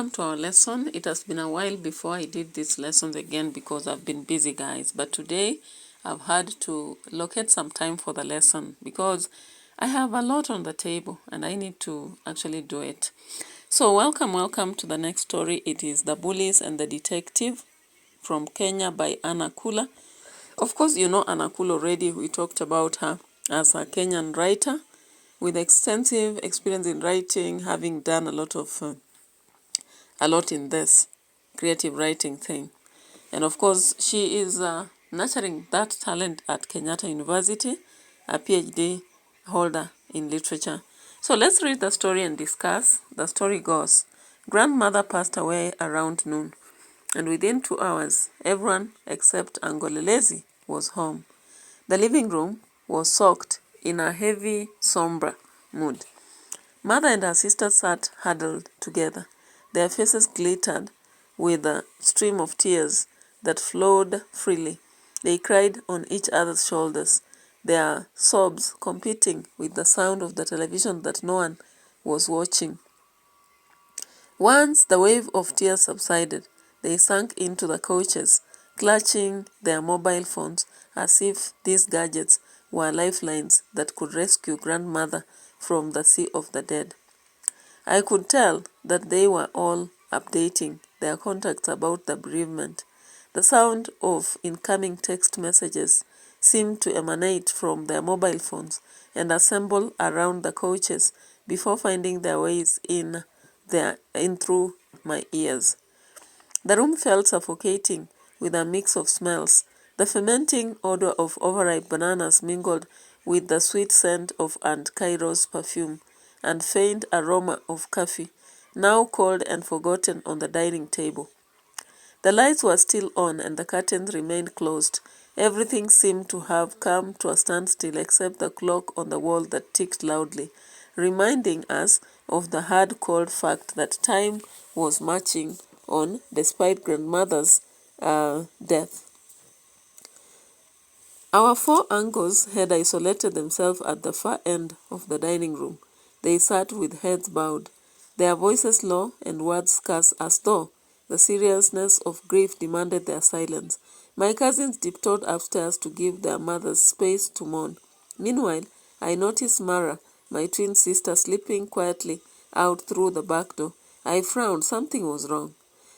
Welcome to our lesson. It has been a while before I did these lessons again because I've been busy, guys. But today I've had to locate some time for the lesson because I have a lot on the table and I need to actually do it. So welcome to the next story. It is The Bullies and the Detective from Kenya by Kula. Of course, you know Kula already. We talked about her as a Kenyan writer with extensive experience in writing, having done a lot in this creative writing thing. And of course, she is nurturing that talent at Kenyatta University, a PhD holder in literature. So let's read the story and discuss. The story goes, grandmother passed away around noon, and within 2 hours, everyone except Angolelezi was home. The living room was soaked in a heavy, somber mood. Mother and her sister sat huddled together. Their faces glittered with a stream of tears that flowed freely. They cried on each other's shoulders, their sobs competing with the sound of the television that no one was watching. Once the wave of tears subsided, they sank into the couches, clutching their mobile phones as if these gadgets were lifelines that could rescue grandmother from the sea of the dead. I could tell that they were all updating their contacts about the bereavement. The sound of incoming text messages seemed to emanate from their mobile phones and assemble around the couches before finding their ways in through my ears. The room felt suffocating with a mix of smells. The fermenting odor of overripe bananas mingled with the sweet scent of Aunt Cairo's perfume and faint aroma of coffee, now cold and forgotten on the dining table. The lights were still on and the curtains remained closed. Everything seemed to have come to a standstill except the clock on the wall that ticked loudly, reminding us of the hard cold fact that time was marching on despite grandmother's death. Our 4 uncles had isolated themselves at the far end of the dining room. They sat with heads bowed, their voices low and words scarce, as though the seriousness of grief demanded their silence. My cousins tiptoed upstairs to give their mothers space to mourn. Meanwhile, I noticed Mara, my twin sister, slipping quietly out through the back door. I frowned. Something was wrong.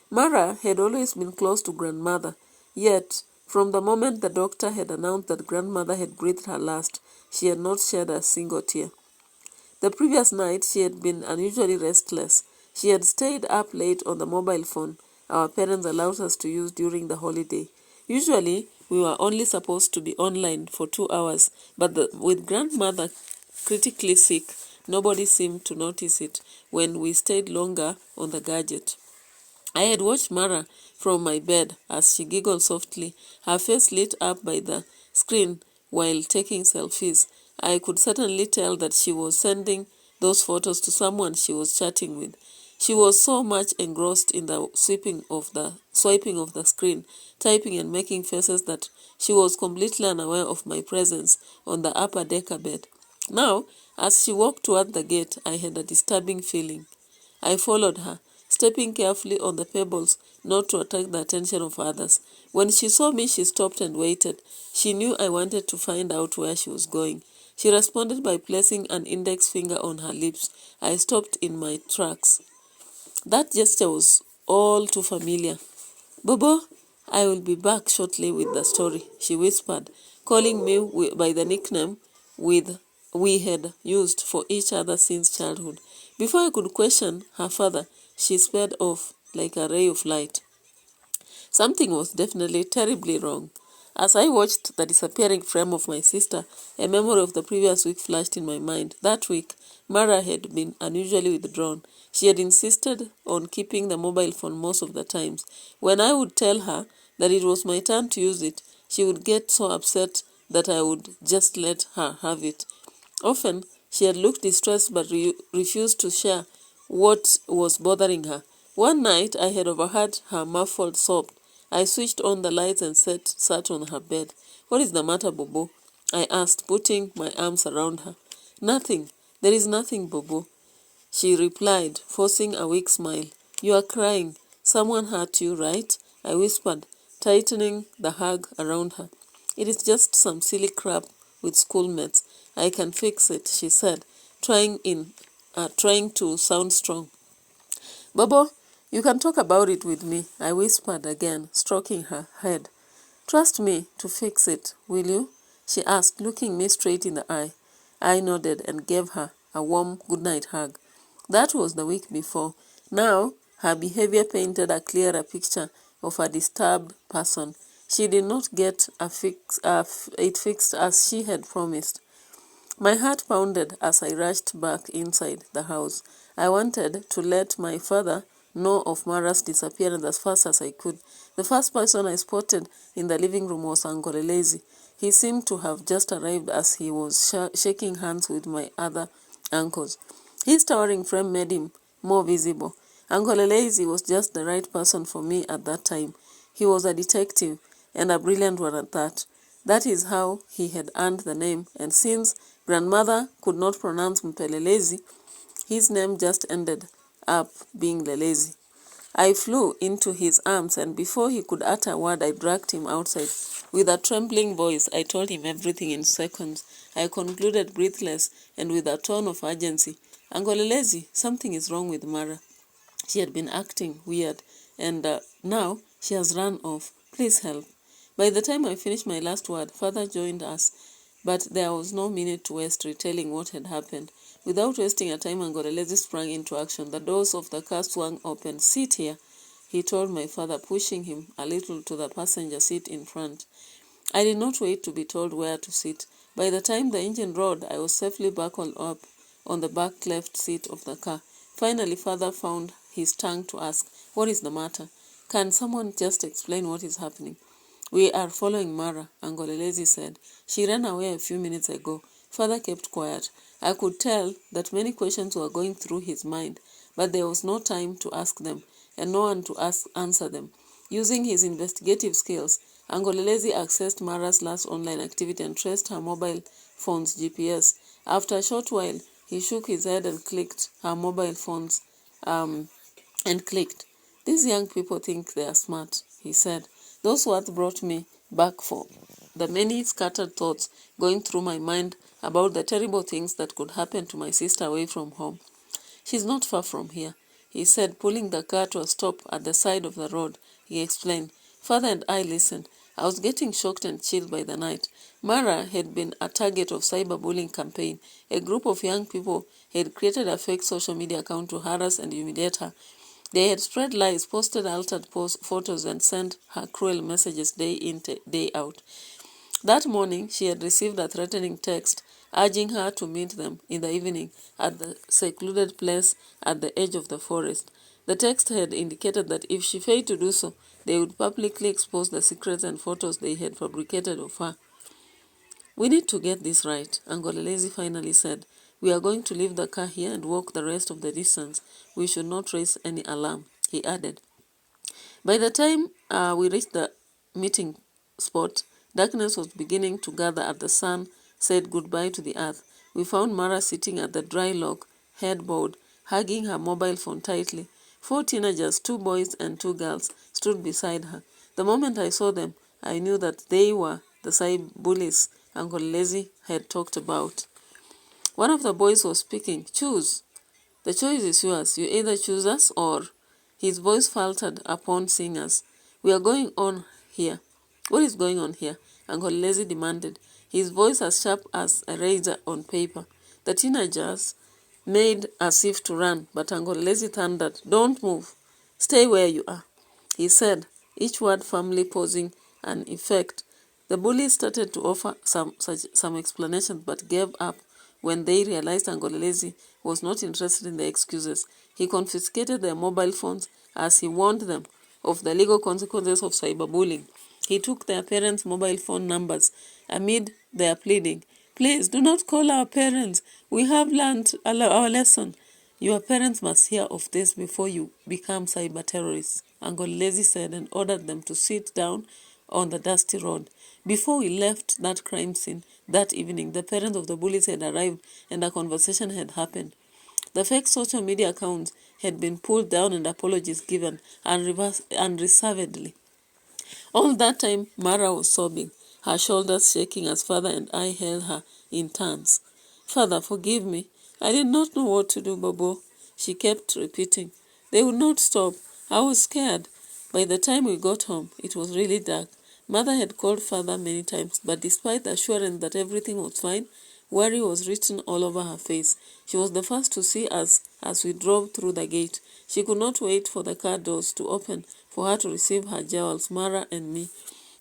Mara had always been close to grandmother, yet from the moment the doctor had announced that grandmother had breathed her last, she had not shed a single tear. The previous night, she had been unusually restless. She had stayed up late on the mobile phone our parents allowed us to use during the holiday. Usually, we were only supposed to be online for 2 hours, but with grandmother critically sick, nobody seemed to notice it when we stayed longer on the gadget. I had watched Mara from my bed as she giggled softly, her face lit up by the screen while taking selfies. I could certainly tell that she was sending those photos to someone she was chatting with. She was so much engrossed in the swiping of the screen, typing and making faces that she was completely unaware of my presence on the upper decker bed. Now, as she walked toward the gate, I had a disturbing feeling. I followed her, stepping carefully on the pebbles not to attract the attention of others. When she saw me, she stopped and waited. She knew I wanted to find out where she was going. She responded by placing an index finger on her lips. I stopped in my tracks. That gesture was all too familiar. "Bobo, I will be back shortly with the story," she whispered, calling me by the nickname we had used for each other since childhood. Before I could question her further, she sped off like a ray of light. Something was definitely terribly wrong. As I watched the disappearing frame of my sister, a memory of the previous week flashed in my mind. That week, Mara had been unusually withdrawn. She had insisted on keeping the mobile phone most of the times. When I would tell her that it was my turn to use it, she would get so upset that I would just let her have it. Often, she had looked distressed but refused to share what was bothering her. One night, I had overheard her muffled sob. I switched on the lights and sat on her bed. "What is the matter, Bobo?" I asked, putting my arms around her. "Nothing. There is nothing, Bobo," she replied, forcing a weak smile. You are crying. Someone hurt you, right? I whispered, tightening the hug around her. It is just some silly crap with schoolmates. I can fix it, she said, trying to sound strong. Bobo, you can talk about it with me, I whispered again, stroking her head. Trust me to fix it, will you? She asked, looking me straight in the eye. I nodded and gave her a warm goodnight hug. That was the week before. Now, her behavior painted a clearer picture of a disturbed person. She did not get it fixed as she had promised. My heart pounded as I rushed back inside the house. I wanted to let my father know of Mara's disappearance as fast as I could. The first person I spotted in the living room was Uncle Lazy. He seemed to have just arrived as he was shaking hands with my other uncles. His towering frame made him more visible. Uncle Lazy was just the right person for me at that time. He was a detective, and a brilliant one at that. That is how he had earned the name, and since grandmother could not pronounce Mpelelezi, his name just ended up being Lelezi. I flew into his arms, and before he could utter a word, I dragged him outside. With a trembling voice, I told him everything in seconds. I concluded breathless and with a tone of urgency. Uncle Lelezi, something is wrong with Mara. She had been acting weird, and now she has run off. Please help. By the time I finished my last word, Father joined us, but there was no minute to waste retelling what had happened. Without wasting a time, Angolelezi sprang into action. The doors of the car swung open. Sit here, he told my father, pushing him a little to the passenger seat in front. I did not wait to be told where to sit. By the time the engine roared, I was safely buckled up on the back left seat of the car. Finally, Father found his tongue to ask, what is the matter? Can someone just explain what is happening? We are following Mara, Angolelezi said. She ran away a few minutes ago. Father kept quiet. I could tell that many questions were going through his mind, but there was no time to ask them, and no one to answer them. Using his investigative skills, Angolelezi accessed Mara's last online activity and traced her mobile phone's GPS. After a short while, he shook his head and clicked her mobile phones and clicked. These young people think they are smart, he said. Those words brought me back for the many scattered thoughts going through my mind about the terrible things that could happen to my sister away from home. She's not far from here, he said, pulling the car to a stop at the side of the road. He explained. Father and I listened. I was getting shocked and chilled by the night. Mara had been a target of cyberbullying campaign. A group of young people had created a fake social media account to harass and humiliate her. They had spread lies, posted altered photos, and sent her cruel messages day in, day out. That morning, she had received a threatening text urging her to meet them in the evening at the secluded place at the edge of the forest. The text had indicated that if she failed to do so, they would publicly expose the secrets and photos they had fabricated of her. We need to get this right, Angolelezi finally said. We are going to leave the car here and walk the rest of the distance. We should not raise any alarm, he added. By the time we reached the meeting spot, darkness was beginning to gather as the sun said goodbye to the earth. We found Mara sitting at the dry log headboard, hugging her mobile phone tightly. 4 teenagers, 2 boys and 2 girls, stood beside her. The moment I saw them, I knew that they were the bullies Uncle Lazy had talked about. One of the boys was speaking. Choose. The choice is yours. You either choose us or... His voice faltered upon seeing us. We are going on here. What is going on here? Uncle Lazy demanded, his voice as sharp as a razor on paper. The teenagers made as if to run, but Uncle Lazy thundered, don't move. Stay where you are, he said, each word firmly posing an effect. The bullies started to offer some explanations but gave up when they realized Angolelezi was not interested in the excuses. He confiscated their mobile phones as he warned them of the legal consequences of cyberbullying. He took their parents' mobile phone numbers amid their pleading. Please, do not call our parents. We have learned our lesson. Your parents must hear of this before you become cyber terrorists, Angolelezi said, and ordered them to sit down on the dusty road. Before we left that crime scene that evening, the parents of the bullies had arrived and a conversation had happened. The fake social media accounts had been pulled down and apologies given unreservedly. All that time, Mara was sobbing, her shoulders shaking as father and I held her in turns. "Father, forgive me. I did not know what to do, Bobo," she kept repeating. They would not stop. I was scared. By the time we got home, it was really dark. Mother had called father many times, but despite the assurance that everything was fine, worry was written all over her face. She was the first to see us as we drove through the gate. She could not wait for the car doors to open for her to receive her jewels, Mara and me.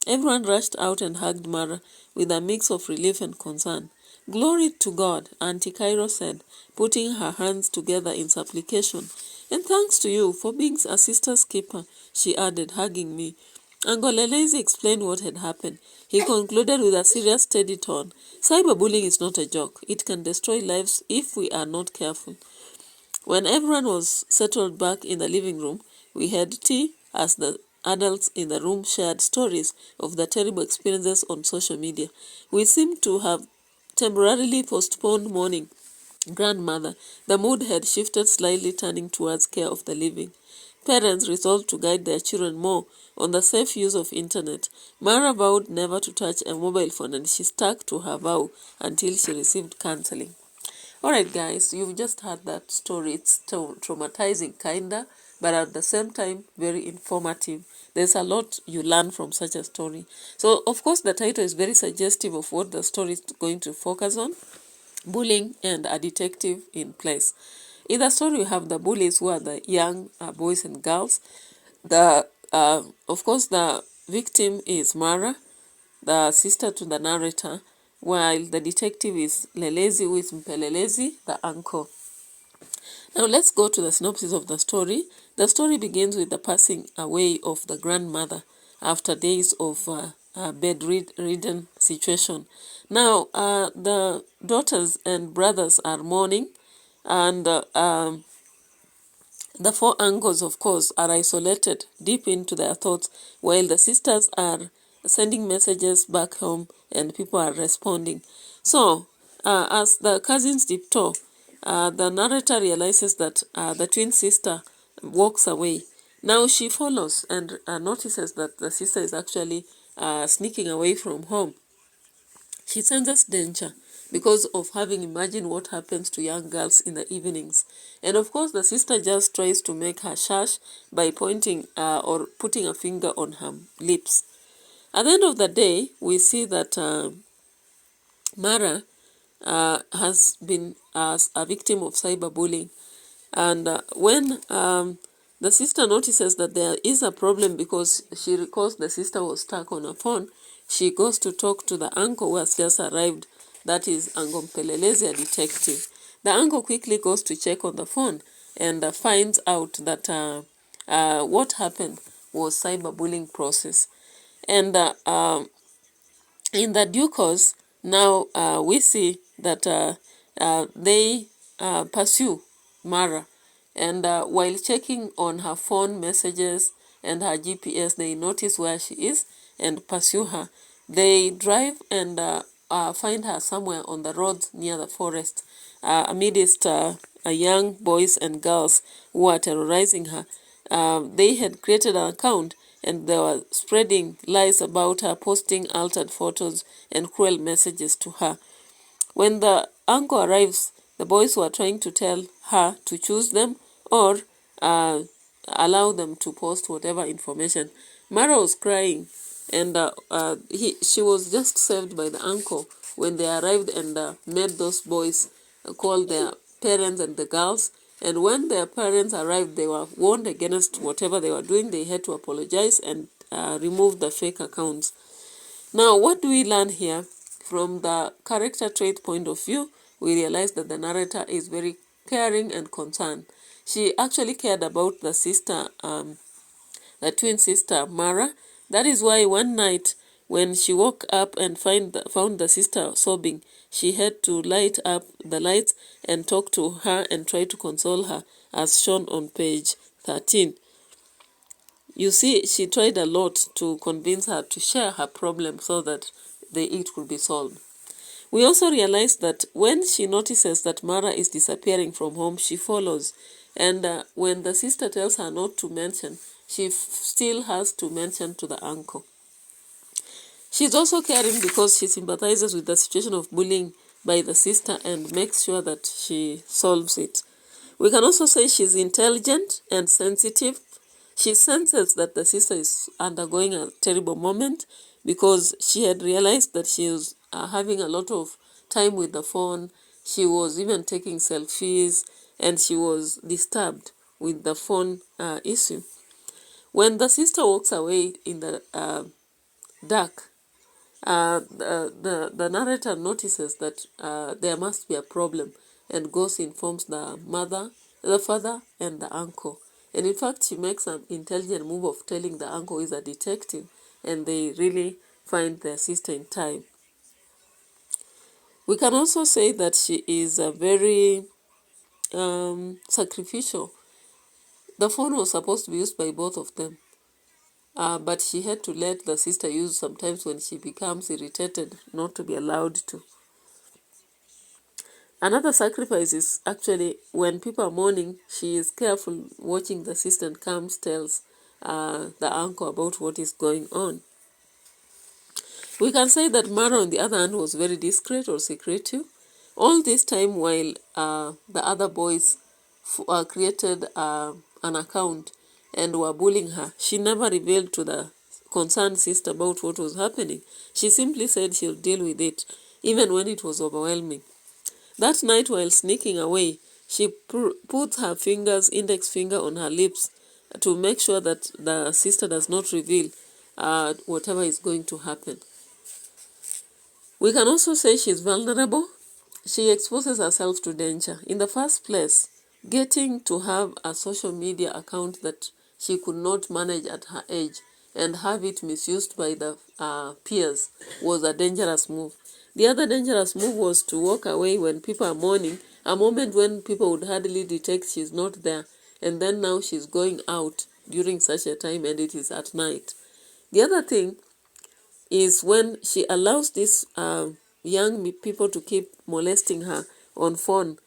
Everyone rushed out and hugged Mara with a mix of relief and concern. "Glory to God," Auntie Cairo said, putting her hands together in supplication. "And thanks to you for being a sister's keeper," she added, hugging me. Uncle Elezi explained what had happened. He concluded with a serious, steady tone. "Cyberbullying is not a joke. It can destroy lives if we are not careful." When everyone was settled back in the living room, we had tea as the adults in the room shared stories of the terrible experiences on social media. We seemed to have temporarily postponed mourning grandmother. The mood had shifted slightly, turning towards care of the living. Parents resolved to guide their children more on the safe use of internet. Mara vowed never to touch a mobile phone, and she stuck to her vow until she received counseling. Alright guys, you've just heard that story. It's traumatizing kinda, but at the same time very informative. There's a lot you learn from such a story. So of course the title is very suggestive of what the story is going to focus on: bullying and a detective in place. In the story we have the bullies, who are the young boys and girls. Of course the victim is Mara, the sister to the narrator, while the detective is Lelezi, who is Mpelelezi, the uncle. Now let's go to the synopsis of the story. The story begins with the passing away of the grandmother after days of bedridden situation. Now the daughters and brothers are mourning, and the four uncles, of course, are isolated deep into their thoughts, while the sisters are sending messages back home and people are responding. So, as the cousins tiptoe, the narrator realizes that the twin sister walks away. Now she follows and notices that the sister is actually sneaking away from home. She senses danger because of having imagined what happens to young girls in the evenings. And of course, the sister just tries to make her shush by pointing or putting a finger on her lips. At the end of the day, we see that Mara has been a victim of cyberbullying. And when the sister notices that there is a problem because she recalls the sister was stuck on a phone, she goes to talk to the uncle who has just arrived. That is Uncle Mpelelezi, a detective. The uncle quickly goes to check on the phone and finds out that what happened was cyberbullying process. And in the due course, now we see that they pursue Mara. And while checking on her phone messages and her GPS, they notice where she is and pursue her. They drive and find her somewhere on the road near the forest, amidst young boys and girls who are terrorizing her. They had created an account and they were spreading lies about her, posting altered photos and cruel messages to her. When the uncle arrives, the boys were trying to tell her to choose them or allow them to post whatever information. Mara was crying, and she was just saved by the uncle when they arrived and made those boys call their parents and the girls. And when their parents arrived, they were warned against whatever they were doing. They had to apologize and remove the fake accounts. Now, what do we learn here? From the character trait point of view, we realize that the narrator is very caring and concerned. She actually cared about the sister, the twin sister, Mara. That is why one night when she woke up and found the sister sobbing, she had to light up the lights and talk to her and try to console her, as shown on page 13. You see, she tried a lot to convince her to share her problem so that it could be solved. We also realized that when she notices that Mara is disappearing from home, she follows. And when the sister tells her not to mention, she still has to mention to the uncle. She's also caring because she sympathizes with the situation of bullying by the sister and makes sure that she solves it. We can also say she's intelligent and sensitive. She senses that the sister is undergoing a terrible moment because she had realized that she was having a lot of time with the phone. She was even taking selfies, and she was disturbed with the phone issue. When the sister walks away in the dark, the narrator notices that there must be a problem and goes informs the mother, the father, and the uncle. And in fact, she makes an intelligent move of telling the uncle is a detective, and they really find their sister in time. We can also say that she is a very sacrificial. The phone was supposed to be used by both of them. But she had to let the sister use sometimes when she becomes irritated, not to be allowed to. Another sacrifice is actually when people are mourning, she is careful watching the sister and comes, tells the uncle about what is going on. We can say that Mara, on the other hand, was very discreet or secretive. All this time while the other boys created an account and were bullying her, she never revealed to the concerned sister about what was happening. She simply said she'll deal with it, even when it was overwhelming. That night, while sneaking away, she puts her index finger on her lips to make sure that the sister does not reveal whatever is going to happen. We can also say she's vulnerable. She exposes herself to danger. In the first place, getting to have a social media account that she could not manage at her age and have it misused by the peers was a dangerous move. The other dangerous move was to walk away when people are mourning, a moment when people would hardly detect she's not there, and then now she's going out during such a time and it is at night. The other thing is when she allows these young people to keep molesting her on phone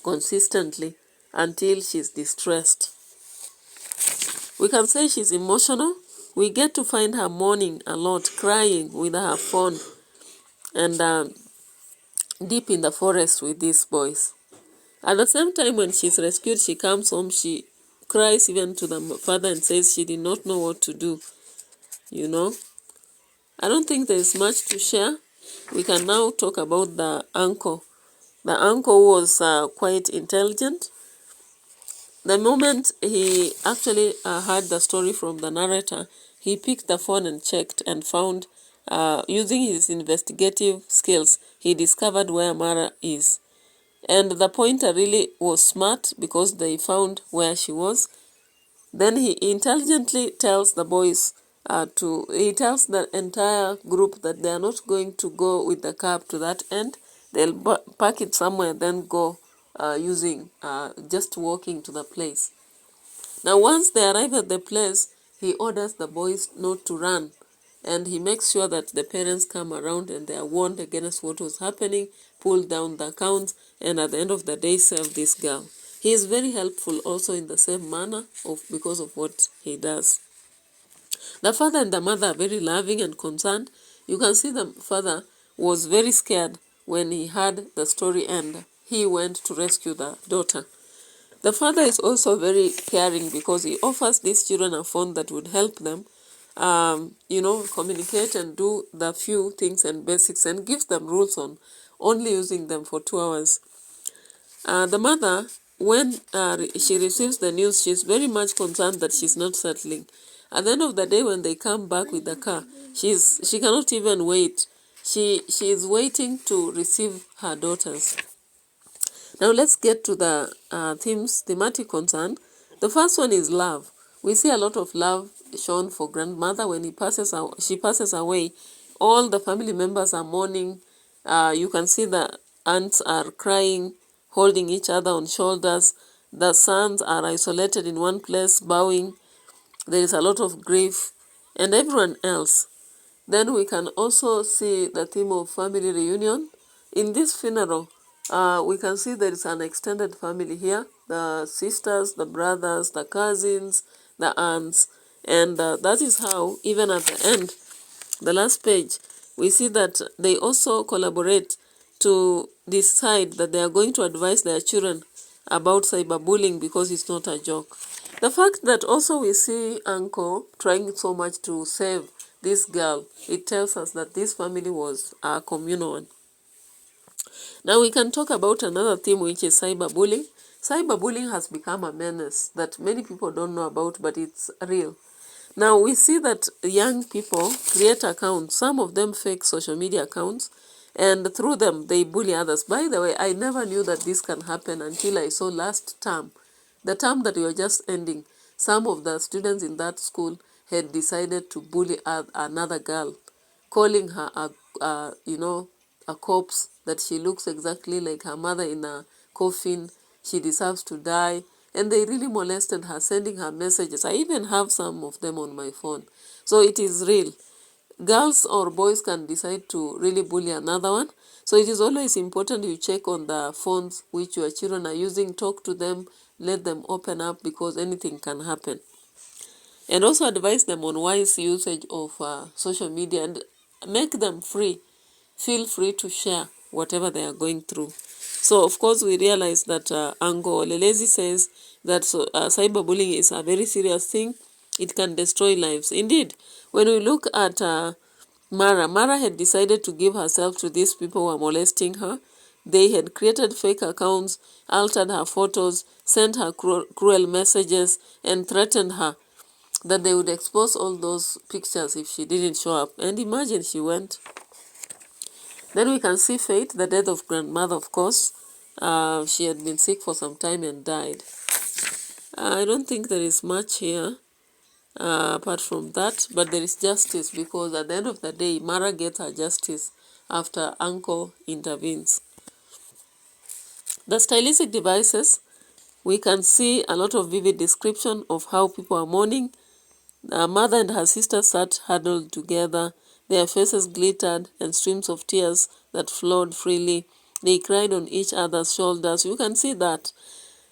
consistently until she's distressed. We can say she's emotional. We get to find her mourning a lot, crying with her phone, and deep in the forest with these boys. At the same time, when she's rescued, she comes home, she cries even to the father and says she did not know what to do. You know, I don't think there is much to share. We can now talk about the uncle. The uncle was quite intelligent. The moment he actually heard the story from the narrator, he picked the phone and checked and found, using his investigative skills, he discovered where Mara is. And the pointer really was smart because they found where she was. Then he intelligently tells the boys he tells the entire group that they are not going to go with the car to that end. They'll park it somewhere, then go just walking to the place. Now, once they arrive at the place, he orders the boys not to run, and he makes sure that the parents come around and they are warned against what was happening, pull down the accounts, and at the end of the day, serve this girl. He is very helpful also in the same manner because of what he does. The father and the mother are very loving and concerned. You can see the father was very scared when he heard the story and he went to rescue the daughter. The father is also very caring because he offers these children a phone that would help them, communicate and do the few things and basics, and gives them rules on only using them for 2 hours. The mother, when she receives the news, she's very much concerned that she's not settling. At the end of the day, when they come back with the car, she cannot even wait. She is waiting to receive her daughters. Now let's get to the thematic concern. The first one is love. We see a lot of love shown for grandmother when she passes away. All the family members are mourning. You can see the aunts are crying, holding each other on shoulders. The sons are isolated in one place, bowing. There is a lot of grief, and everyone else. Then we can also see the theme of family reunion. In this funeral, we can see there is an extended family here. the sisters, the brothers, the cousins, the aunts. And that is how, even at the end, the last page, we see that they also collaborate to decide that they are going to advise their children about cyberbullying because it's not a joke. The fact that also we see Uncle trying so much to save this girl, it tells us that this family was a communal one. Now we can talk about another theme, which is cyberbullying. Cyberbullying has become a menace that many people don't know about, but it's real. Now we see that young people create accounts, some of them fake social media accounts, and through them they bully others. By the way, I never knew that this can happen until I saw last term, the term that we were just ending. Some of the students in that school had decided to bully another girl, calling her a corpse, that she looks exactly like her mother in a coffin, she deserves to die. And they really molested her, sending her messages. I even have some of them on my phone. So it is real. Girls or boys can decide to really bully another one. So it is always important you check on the phones which your children are using, talk to them, let them open up, because anything can happen. And also advise them on wise usage of social media, and make them free. Feel free to share whatever they are going through. So, of course, we realize that Ango Lelezi says that cyberbullying is a very serious thing. It can destroy lives. Indeed, when we look at Mara had decided to give herself to these people who were molesting her. They had created fake accounts, altered her photos, sent her cruel messages, and threatened her that they would expose all those pictures if she didn't show up. And imagine she went. Then we can see Faith, the death of grandmother, of course. She had been sick for some time and died. I don't think there is much here apart from that, but there is justice, because at the end of the day, Mara gets her justice after Uncle intervenes. The stylistic devices, we can see a lot of vivid description of how people are mourning. The mother and her sister sat huddled together. Their faces glittered, and streams of tears that flowed freely. They cried on each other's shoulders. You can see that.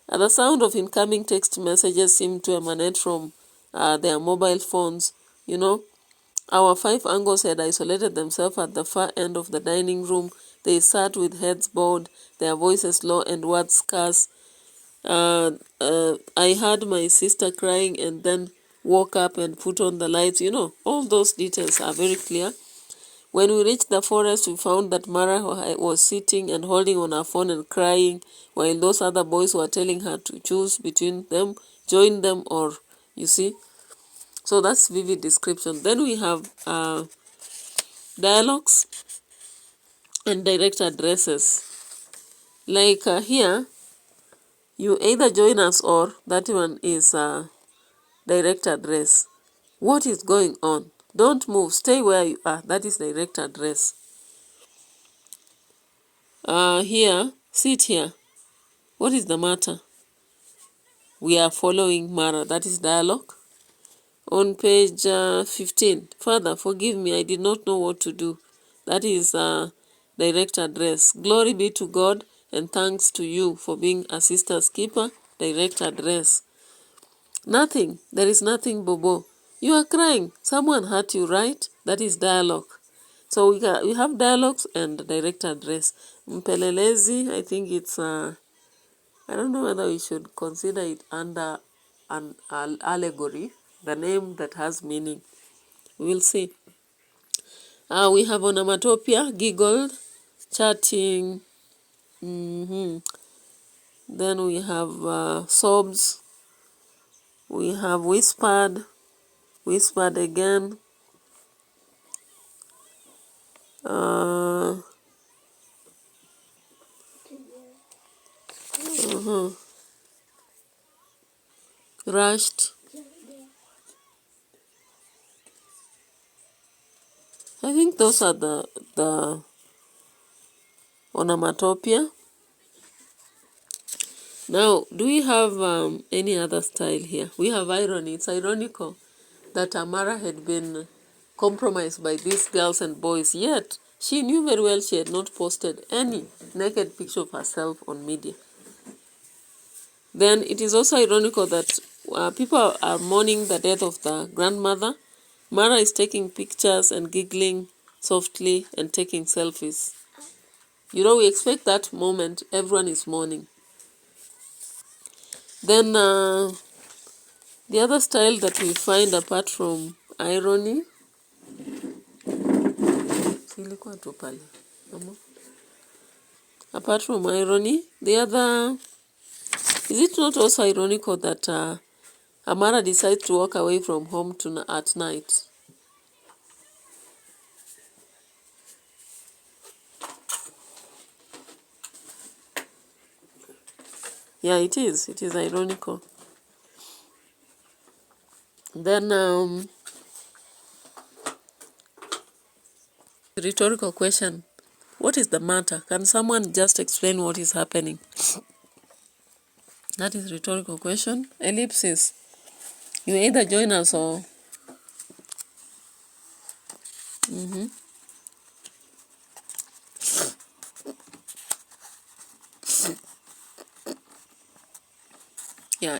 The sound of incoming text messages seemed to emanate from their mobile phones. Our 5 Angles had isolated themselves at the far end of the dining room. They sat with heads bowed, their voices low and words scarce. I heard my sister crying and then woke up and put on the lights. All those details are very clear. When we reached the forest, we found that Mara was sitting and holding on her phone and crying, while those other boys were telling her to choose between them, join them, or, you see. So that's vivid description. Then we have dialogues and direct addresses. Like here, you either join us, or that one is direct address. What is going on? Don't move. Stay where you are. That is direct address. Here, sit here. What is the matter? We are following Mara. That is dialogue. On page 15, Father, forgive me. I did not know what to do. That is direct address. Glory be to God, and thanks to you for being a sister's keeper. Direct address. Nothing. There is nothing, Bobo. You are crying. Someone hurt you, right? That is dialogue. So we have dialogues and direct address. Mpelelezi, I think it's, I don't know whether we should consider it under an allegory, the name that has meaning. We'll see. We have onomatopoeia, giggled, chatting. Then we have sobs. We have whispered again. Rushed. I think those are the onomatopoeia. Now, do we have any other style here? We have irony. It's ironical that Amara had been compromised by these girls and boys, yet she knew very well she had not posted any naked picture of herself on media. Then it is also ironical that people are mourning the death of the grandmother. Mara is taking pictures and giggling softly and taking selfies. We expect that moment, everyone is mourning. Then the other style that we find apart from irony, the other, is it not also ironical that Amara decides to walk away from home at night? Yeah, it is ironical. Then rhetorical question, what is the matter? Can someone just explain what is happening? That is rhetorical question. Ellipsis, you either join us or